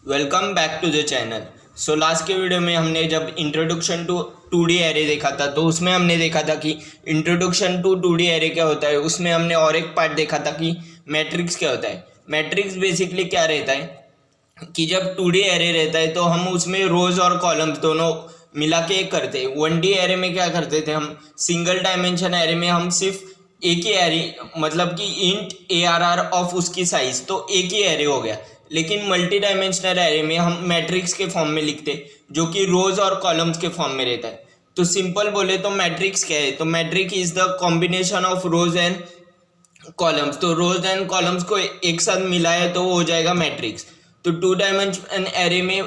Welcome back to the channel. So last के video में हमने जब इंट्रोडक्शन टू 2D एरे देखा था तो उसमें हमने देखा था कि इंट्रोडक्शन टू 2D एरे क्या होता है। उसमें हमने और एक पार्ट देखा था कि मैट्रिक्स क्या होता है। मैट्रिक्स बेसिकली क्या रहता है कि जब 2D एरे रहता है तो हम उसमें रोज और कॉलम्स दोनों मिला के करते हैं। 1D एरे में क्या करते थे हम, सिंगल डायमेंशन एरे में हम सिर्फ एक ही एरे, मतलब कि इंट ARR ऑफ उसकी साइज, तो एक ही एरे हो गया। लेकिन मल्टी डायमेंशनल एरे में हम मैट्रिक्स के फॉर्म में लिखते जो कि रोज और कॉलम्स के फॉर्म में रहता है। तो सिंपल बोले तो मैट्रिक्स क्या है, तो matrix is the combination of rows and columns. तो रोज एंड कॉलम्स को एक साथ मिलाए तो वो हो जाएगा मैट्रिक्स। तो 2 डायमेंशन एरे में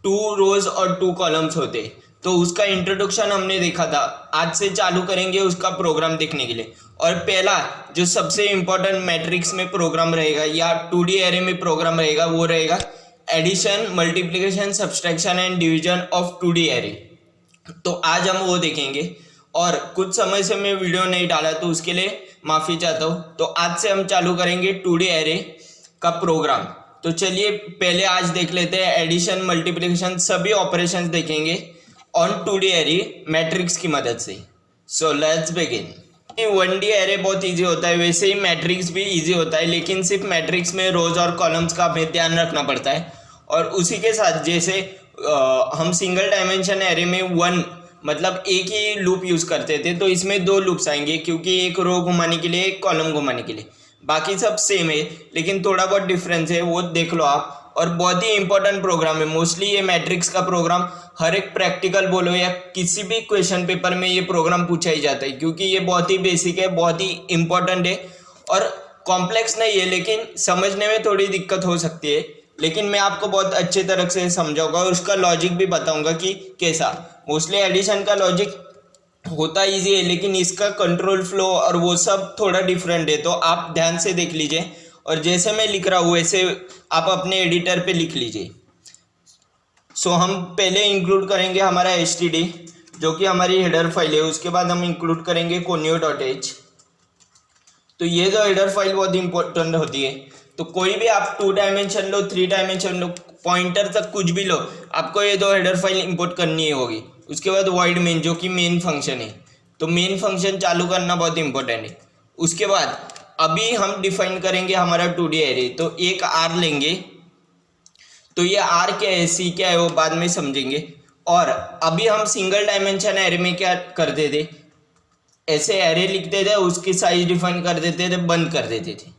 2 रोज और 2 कॉलम्स होते, तो उसका इंट्रोडक्शन हमने देखा था। आज से चालू करेंगे उसका प्रोग्राम देखने के लिए। और पहला जो सबसे इम्पोर्टेंट मैट्रिक्स में प्रोग्राम रहेगा या 2D एरे में प्रोग्राम रहेगा वो रहेगा addition, multiplication, subtraction and division of 2D array. तो आज हम वो देखेंगे। और कुछ समय से मैं वीडियो नहीं डाला तो उसके लिए माफ़ी चाहता हूँ। तो आज से हम चालू करेंगे 2D एरे का प्रोग्राम। तो चलिए पहले आज देख लेते हैं एडिशन, मल्टीप्लिकेशन, सभी ऑपरेशंस देखेंगे ऑन 2D एरे मैट्रिक्स की मदद से। So let's begin. 1D array बहुत इजी होता है, वैसे ही मैट्रिक्स भी इजी होता है, लेकिन सिर्फ मैट्रिक्स में रोज और कॉलम्स का हमें ध्यान रखना पड़ता है। और उसी के साथ जैसे हम सिंगल डायमेंशन एरे में 1 मतलब एक ही लूप यूज़ करते थे, तो इसमें 2 लूप्स आएंगे क्योंकि एक रो घुमाने के लिए, एक कॉलम घुमाने के लिए। बाकी सब सेम है, लेकिन थोड़ा बहुत डिफरेंस है, वो देख लो आप। और बहुत ही इंपॉर्टेंट प्रोग्राम है। मोस्टली ये मैट्रिक्स का प्रोग्राम हर एक प्रैक्टिकल बोलो या किसी भी क्वेश्चन पेपर में ये प्रोग्राम पूछा ही जाता है, क्योंकि ये बहुत ही बेसिक है, बहुत ही इंपॉर्टेंट है और कॉम्प्लेक्स नहीं है, लेकिन समझने में थोड़ी दिक्कत हो सकती है। लेकिन मैं आपको बहुत अच्छे तरह से समझाऊंगा और उसका लॉजिक भी बताऊंगा कि कैसा। मोस्टली एडिशन का लॉजिक होता ईजी है, लेकिन इसका कंट्रोल फ्लो और वो सब थोड़ा डिफरेंट है। तो आप ध्यान से देख लीजिए और जैसे मैं लिख रहा हूँ वैसे आप अपने एडिटर पे लिख लीजिए। सो हम पहले इंक्लूड करेंगे हमारा std जो कि हमारी हेडर फाइल है। उसके बाद हम इंक्लूड करेंगे conio.h। तो ये जो हेडर फाइल बहुत इंपॉर्टेंट होती है। तो कोई भी आप 2 डायमेंशन लो, 3 डायमेंशन लो, पॉइंटर तक कुछ भी लो, आपको ये 2 हेडर फाइल इंपोर्ट करनी होगी। उसके बाद void main जो कि मेन फंक्शन है, तो मेन फंक्शन चालू करना बहुत इंपॉर्टेंट है। उसके बाद अभी हम डिफाइन करेंगे हमारा 2D एरे। तो एक R लेंगे, तो ये R क्या है, C क्या है, वो बाद में समझेंगे। और अभी हम सिंगल डायमेंशन एरे में क्या करते थे, ऐसे एरे लिखते थे, उसकी साइज डिफाइन कर देते थे, बंद कर देते थे।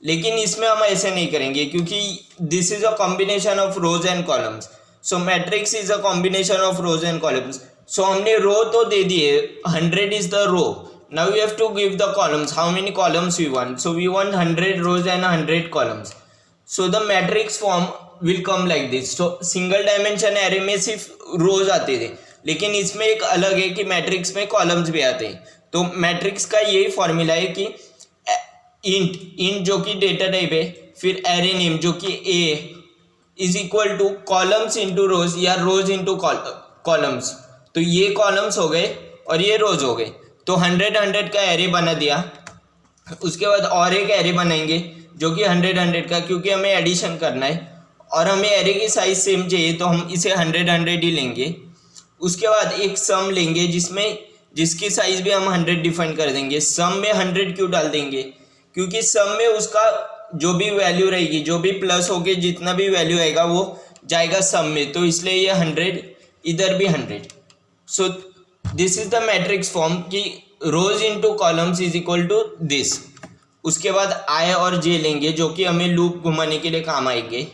लेकिन इसमें हम ऐसे नहीं करेंगे क्योंकि this is a combination of rows and columns. So matrix is a combination of rows and columns. So हमने रो तो दे दिए, 100 is the row. Now we have to give the columns. How many columns we want? So we want 100 rows and 100 columns. So the matrix form will come like this. So single dimension array में सिर्फ रोज आते थे, लेकिन इसमें एक अलग है कि मैट्रिक्स में कॉलम्स भी आते हैं। तो मैट्रिक्स का यही फॉर्मूला है कि इंट जो कि डेटा टाइप है, फिर एरे नेम जो कि a is equal to columns into rows या रोज इंटू कॉलम्स। तो ये कॉलम्स हो गए और ये रोज हो गए। तो 100 का एरे बना दिया। उसके बाद और एक एरे बनाएंगे जो कि 100 का, क्योंकि हमें एडिशन करना है और हमें एरे की साइज सेम चाहिए, तो हम इसे 100 ही लेंगे। उसके बाद एक सम लेंगे जिसकी साइज भी हम 100 डिफाइन कर देंगे। सम में 100 क्यों डाल देंगे, क्योंकि सम में उसका जो भी वैल्यू रहेगी, जो भी प्लस होके जितना भी वैल्यू आएगा वो जाएगा सम में, तो इसलिए ये 100, इधर भी 100। So this is the matrix form कि rows into columns is equal to this. उसके बाद I और J लेंगे जो कि हमें लूप घुमाने के लिए काम आएंगे।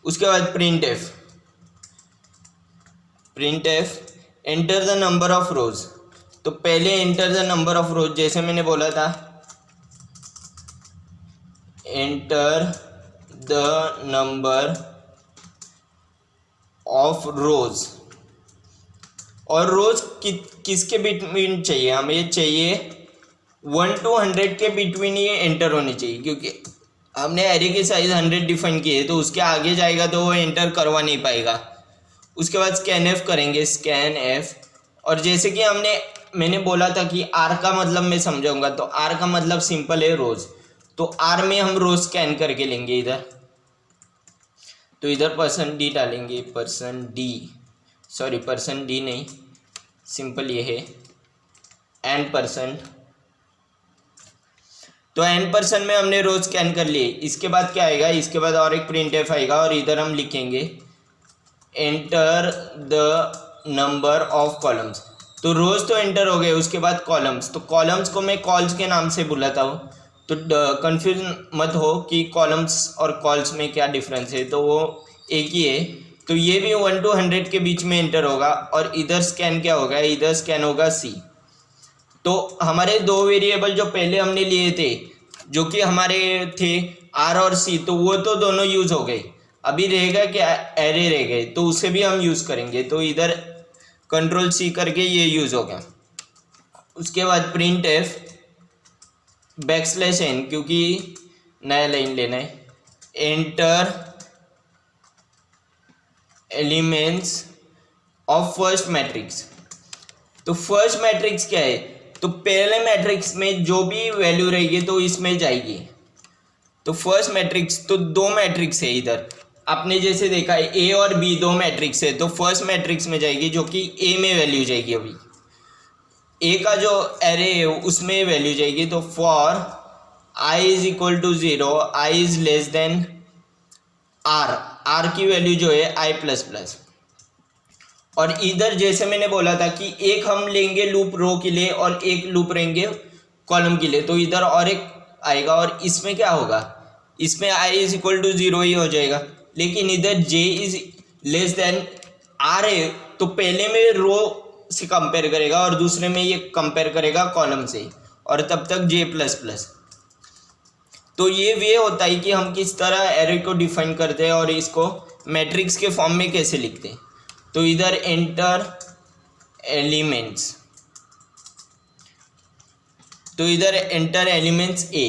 उसके बाद print F enter the number of रोज। तो पहले एंटर द नंबर ऑफ रोज, जैसे मैंने बोला था, एंटर द नंबर ऑफ रोज। और रोज किसके बिटवीन चाहिए, हमें चाहिए 1 to 100 के बिटवीन ये एंटर होनी चाहिए, क्योंकि हमने एरे की साइज 100 डिफाइन की है, तो उसके आगे जाएगा तो वो एंटर करवा नहीं पाएगा। उसके बाद स्कैन एफ करेंगे, स्कैन एफ। और जैसे कि मैंने बोला था कि आर का मतलब मैं समझाऊंगा, तो आर का मतलब सिंपल है रोज। तो आर में हम रोज स्कैन करके लेंगे इधर। तो इधर परसेंट डी डालेंगे, percent D, sorry percent D नहीं, सिंपल ये है n%। तो n% में हमने रो स्कैन कर लिए। इसके बाद क्या आएगा, इसके बाद और एक प्रिंटफ आएगा और इधर हम लिखेंगे enter the number of columns. तो रोज तो एंटर हो गए, उसके बाद कॉलम्स, तो कॉलम्स को मैं कॉल्स के नाम से बुलाता हूँ, तो कंफ्यूज मत हो कि कॉलम्स और कॉल्स में क्या डिफरेंस है, तो वो एक ही है। तो ये भी 1 to 100 के बीच में एंटर होगा और इधर स्कैन क्या होगा, इधर स्कैन होगा सी। तो हमारे दो वेरिएबल जो पहले हमने लिए थे, जो कि हमारे थे आर और सी, तो वो तो दोनों यूज़ हो गए। अभी रहेगा क्या, एरे रह गए, तो उसे भी हम यूज़ करेंगे। तो इधर कंट्रोल सी करके ये यूज़ हो गया। उसके बाद प्रिंट एफ \n, क्योंकि नया लाइन लेना है, enter elements of first matrix. तो फर्स्ट मैट्रिक्स क्या है, तो पहले मैट्रिक्स में जो भी वैल्यू रहेगी तो इसमें जाएगी। तो फर्स्ट मैट्रिक्स, तो दो मैट्रिक्स है इधर, आपने जैसे देखा है ए और बी दो मैट्रिक्स है, तो फर्स्ट मैट्रिक्स में जाएगी जो कि ए में वैल्यू जाएगी। अभी ए का जो एरे है उसमें वैल्यू जाएगी। तो for i is equal to 0, i is less than r की वैल्यू जो है i++। और इधर जैसे मैंने बोला था कि एक हम लेंगे लूप रो के लिए और एक लूप रहेंगे कॉलम के लिए, तो इधर और एक आएगा और इसमें क्या होगा, इसमें i इज इक्वल टू 0 ही हो जाएगा। लेकिन इधर j is less than r है, तो पहले में रो से कंपेयर करेगा और दूसरे में ये कंपेयर करेगा कॉलम से, और तब तक j++। तो ये वे होता है कि हम किस तरह एरे को डिफाइन करते हैं और इसको मैट्रिक्स के फॉर्म में कैसे लिखते हैं। तो इधर एंटर एलिमेंट्स, तो इधर एंटर एलिमेंट्स ए।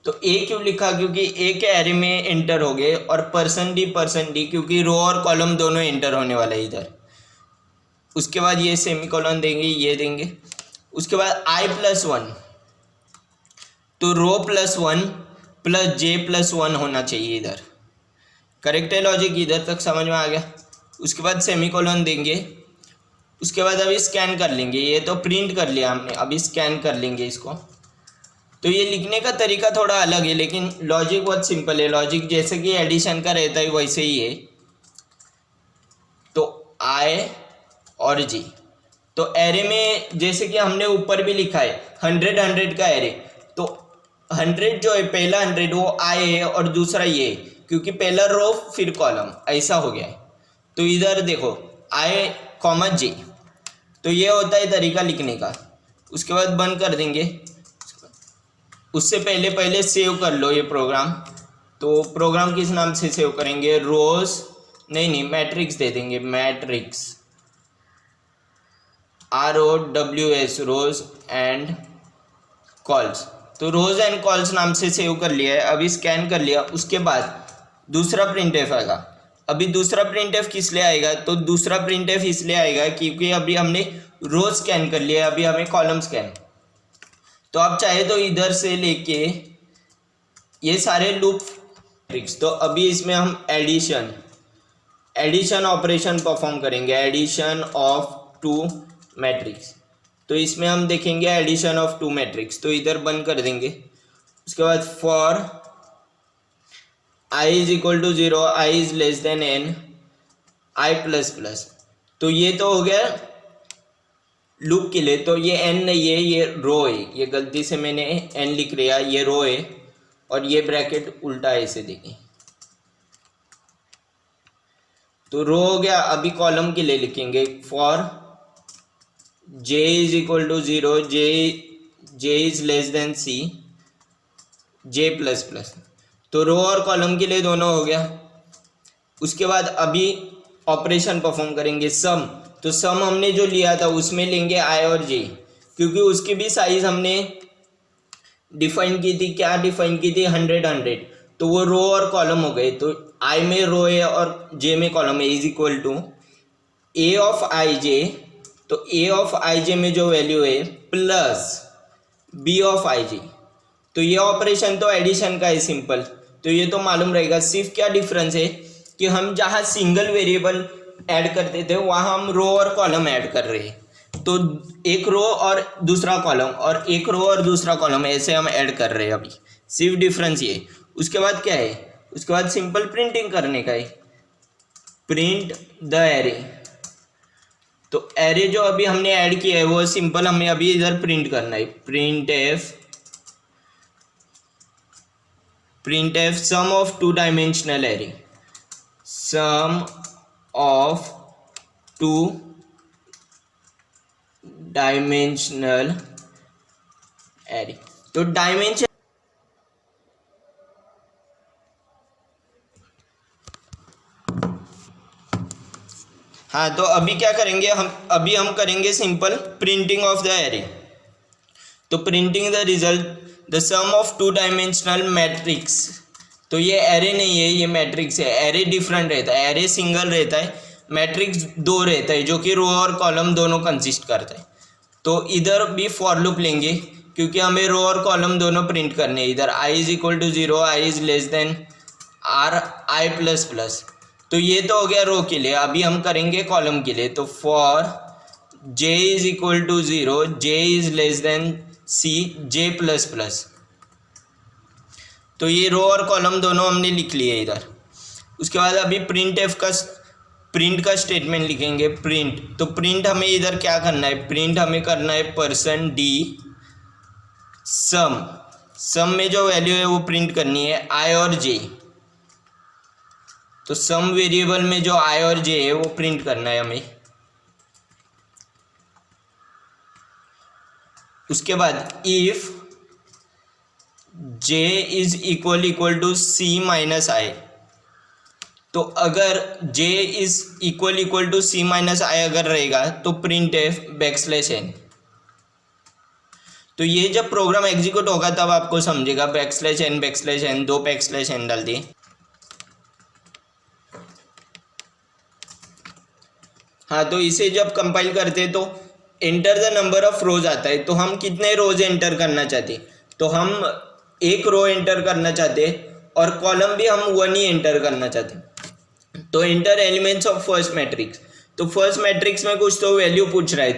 तो ए क्यों लिखा, क्योंकि ए के एरे में एंटर हो गए, और %d क्योंकि रो और कॉलम दोनों एंटर होने वाला है इधर। उसके बाद ये सेमीकोलन देंगे, ये देंगे। उसके बाद i+1, तो रो +1 प्लस j+1 होना चाहिए इधर। करेक्ट है लॉजिक, इधर तक समझ में आ गया। उसके बाद सेमीकोलन देंगे। उसके बाद अभी स्कैन कर लेंगे, ये तो प्रिंट कर लिया हमने, अभी स्कैन कर लेंगे इसको। तो ये लिखने का तरीका थोड़ा अलग है, लेकिन लॉजिक बहुत सिंपल है। लॉजिक जैसे कि एडिशन का रहता है वैसे ही है। तो i और j, तो एरे में जैसे कि हमने ऊपर भी लिखा है 100 का एरे, तो 100 जो है पहला 100 वो i है और दूसरा ये, क्योंकि पहला रो फिर कॉलम, ऐसा हो गया है। तो इधर देखो i, j, तो ये होता है तरीका लिखने का। उसके बाद बंद कर देंगे। उससे पहले सेव कर लो ये प्रोग्राम। तो प्रोग्राम किस नाम से सेव करेंगे, रोज नहीं मैट्रिक्स दे देंगे, matrix ROWS, rows and cols. तो रोज एंड कॉल्स नाम से सेव कर लिया है, अभी स्कैन कर लिया। उसके बाद दूसरा प्रिंटफ आएगा। अभी दूसरा प्रिंटफ किस लिए आएगा, तो दूसरा प्रिंटफ इसलिए आएगा क्योंकि अभी हमने रो स्कैन कर लिया है, अभी हमें कॉलम स्कैन। तो आप चाहे तो इधर से लेके ये सारे लूप मैट्रिक्स, तो अभी इसमें हम एडिशन ऑपरेशन परफॉर्म करेंगे, एडिशन ऑफ 2 मैट्रिक्स। तो इसमें हम देखेंगे एडिशन ऑफ 2 मैट्रिक्स, तो इधर बंद कर देंगे। उसके बाद for i is equal to 0, i is less than n, i++। तो ये तो हो गया लूप के लिए। तो ये n नहीं है, ये रो है, ये गलती से मैंने n लिख लिया, ये रो है और ये ब्रैकेट उल्टा ऐसे देखें। तो रो हो गया। अभी कॉलम के लिए लिखेंगे for j is equal to 0, j is less than c, j++। तो रो और कॉलम के लिए दोनों हो गया। उसके बाद अभी ऑपरेशन परफॉर्म करेंगे सम। तो सम हमने जो लिया था उसमें लेंगे i और j, क्योंकि उसकी भी साइज हमने डिफाइन की थी। क्या डिफाइन की थी, 100। तो वो रो और कॉलम हो गए। तो i में रो है और j में कॉलम है, is equal to a of ij। तो a ऑफ ij में जो वैल्यू है प्लस b ऑफ ij। तो ये ऑपरेशन तो एडिशन का है सिंपल, तो ये तो मालूम रहेगा। सिर्फ क्या डिफरेंस है, कि हम जहाँ सिंगल वेरिएबल ऐड करते थे वहाँ हम रो और कॉलम ऐड कर रहे हैं। तो एक रो और दूसरा कॉलम और एक रो और दूसरा कॉलम ऐसे हम ऐड कर रहे हैं अभी, सिर्फ डिफरेंस ये। उसके बाद क्या है, उसके बाद सिंपल प्रिंटिंग करने का है, प्रिंट द एरे। तो एरे जो अभी हमने ऐड किया है वो सिंपल हमें अभी इधर प्रिंट करना है, printf sum of two dimensional array, sum of two dimensional array. तो डायमेंशन हाँ, तो अभी क्या करेंगे हम करेंगे simple printing of the array. तो printing the result the sum of two dimensional matrix. तो ये एरे नहीं है, ये मैट्रिक्स है। एरे डिफरेंट रहता है, एरे सिंगल रहता है, मैट्रिक्स दो रहता है जो कि रो और कॉलम दोनों कंसिस्ट करता है। तो इधर भी फॉर लूप लेंगे क्योंकि हमें रो और कॉलम दोनों प्रिंट करने हैं। इधर i is equal to 0, i is less than r i plus plus. तो ये तो हो गया रो के लिए। अभी हम करेंगे कॉलम के लिए। तो for j is equal to 0, j is less than c, j plus plus. तो ये रो और कॉलम दोनों हमने लिख लिए इधर। उसके बाद अभी प्रिंट का स्टेटमेंट लिखेंगे, प्रिंट। तो प्रिंट हमें इधर क्या करना है, प्रिंट हमें करना है %d सम में जो वैल्यू है वो प्रिंट करनी है i और j। तो सम वेरिएबल में जो i और j है वो प्रिंट करना है हमें। उसके बाद if j is equal to c minus i। तो अगर j is equal to c minus i अगर रहेगा तो प्रिंट एफ \n। तो ये जब प्रोग्राम एग्जीक्यूट होगा तब आपको समझेगा, \n दो \n डाल दिए। हाँ, तो इसे जब कंपाइल करते तो एंटर द नंबर ऑफ रोज आता है। तो हम कितने रोज एंटर करना चाहते, तो हम एक रो एंटर करना चाहते और कॉलम भी हम 1 ही एंटर करना चाहते। तो enter elements of first matrix. तो फर्स्ट मैट्रिक्स में कुछ तो वैल्यू पूछ रहा है,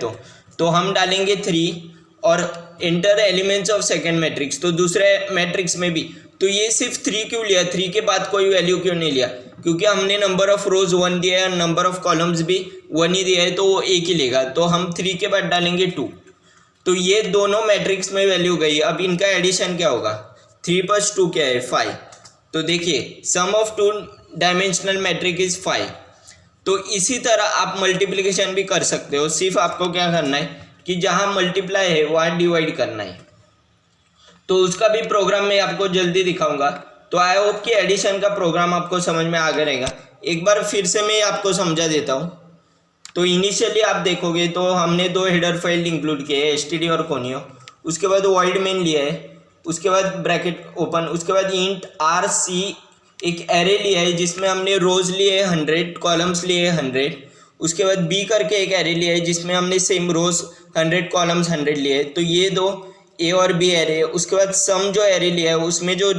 तो हम डालेंगे 3 और enter elements of second matrix. तो दूसरे मैट्रिक्स में भी। तो ये सिर्फ 3 क्यों लिया, 3 के बाद कोई वैल्यू क्यों नहीं लिया, क्योंकि हमने नंबर ऑफ रोज 1 दिया है और नंबर ऑफ कॉलम्स भी 1 ही दिया है, तो वो एक ही लेगा। तो हम 3 के बाद डालेंगे 2। तो ये दोनों मैट्रिक्स में वैल्यू गई। अब इनका एडिशन क्या होगा, 3 + 2 क्या है 5। तो देखिए sum of two dimensional matrix is 5। तो इसी तरह आप मल्टीप्लिकेशन भी कर सकते हो, सिर्फ आपको क्या करना है कि जहाँ मल्टीप्लाई है वहाँ डिवाइड करना है। तो उसका भी प्रोग्राम मैं आपको जल्दी दिखाऊंगा। तो आई होप कि एडिशन का प्रोग्राम आपको समझ में आ गया रहेगा। एक बार फिर से मैं आपको समझा देता हूँ। तो इनिशियली आप देखोगे तो हमने 2 हेडर फाइल इंक्लूड किए हैं, std और conio। उसके बाद void main लिया है, उसके बाद ब्रैकेट ओपन, उसके बाद int rc एक एरे लिया है जिसमें हमने रोज लिए 100, कॉलम्स लिए 100। उसके बाद b करके एक एरे लिया है जिसमें हमने सेम रोज 100, कॉलम्स 100 लिए। तो ये 2 a और b एरे है। उसके बाद सम जो एरे लिया है उसमें जो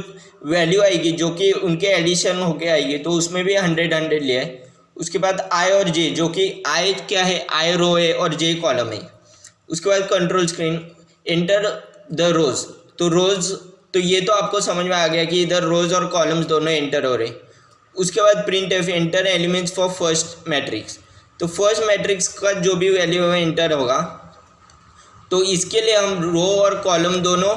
वैल्यू आएगी जो कि उनके एडिशन होके आएगी, तो उसमें भी 100 लिया है। उसके बाद i और j, जो कि i क्या है, i रो है और j कॉलम है। उसके बाद कंट्रोल स्क्रीन एंटर द रोज। तो रोज, तो ये तो आपको समझ में आ गया कि इधर रोज और कॉलम्स दोनों एंटर हो रहे। उसके बाद print F enter elements for first matrix. तो फर्स्ट मैट्रिक्स का जो भी वैल्यू है एंटर होगा। तो इसके लिए हम रो और कॉलम दोनों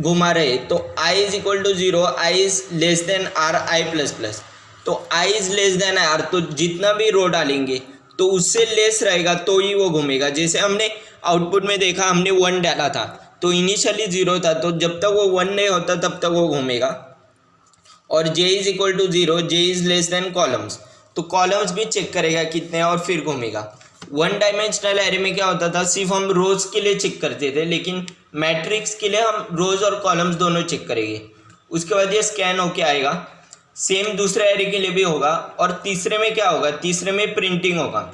घुमा रहे। तो i is equal to 0, i is less than r i plus plus. तो i is less than r, तो जितना भी रो डालेंगे तो उससे लेस रहेगा तो ही वो घूमेगा। जैसे हमने आउटपुट में देखा, हमने 1 डाला था तो इनिशियली 0 था, तो जब तक वो 1 नहीं होता तब तक वो घूमेगा। और j is equal to 0, j is less than columns. तो कॉलम्स भी चेक करेगा कितने और फिर घूमेगा। 1 डायमेंशनल एरे में क्या होता था, सिर्फ हम रोज के लिए चेक करते थे, लेकिन मैट्रिक्स के लिए हम रोज और कॉलम्स दोनों चेक करेंगे। उसके बाद ये स्कैन होके आएगा। सेम दूसरे एरे के लिए भी होगा। और तीसरे में क्या होगा, तीसरे में प्रिंटिंग होगा।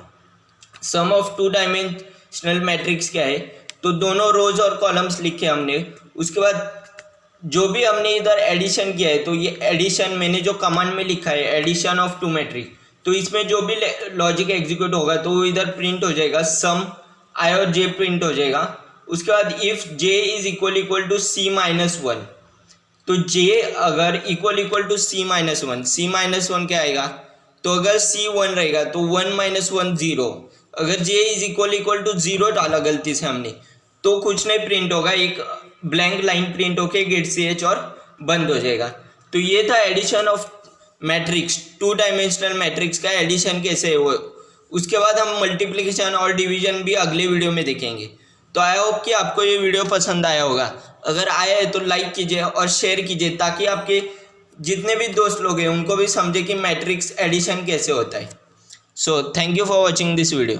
सम ऑफ टू डायमेंशनल मैट्रिक्स क्या है, तो दोनों रोज और कॉलम्स लिखे हमने। उसके बाद जो भी हमने इधर एडिशन किया है, तो ये एडिशन मैंने जो कमांड में लिखा है एडिशन ऑफ टू मैट्रिक्स, तो इसमें जो भी लॉजिक एग्जीक्यूट होगा तो वो इधर प्रिंट हो जाएगा, सम आई और जे प्रिंट हो जाएगा। उसके बाद if j is equal to c minus one, तो जे अगर equal to c minus one क्या आएगा, तो अगर सी वन रहेगा तो वन माइनस वन जीरो। अगर जे इज इक्वल टू जीरो डाला गलती से हमने, तो कुछ नहीं प्रिंट होगा, एक ब्लैंक लाइन प्रिंट होके गेट सी एच और बंद हो जाएगा। तो ये था addition of matrix, two dimensional matrix का एडिशन कैसे है वो। उसके बाद हम मल्टीप्लिकेशन और डिवीजन भी अगले वीडियो में देखेंगे। तो आई होप कि आपको ये वीडियो पसंद आया होगा। अगर आया है तो लाइक कीजिए और शेयर कीजिए, ताकि आपके जितने भी दोस्त लोग हैं उनको भी समझे कि मैट्रिक्स एडिशन कैसे होता है। So thank you for watching this video.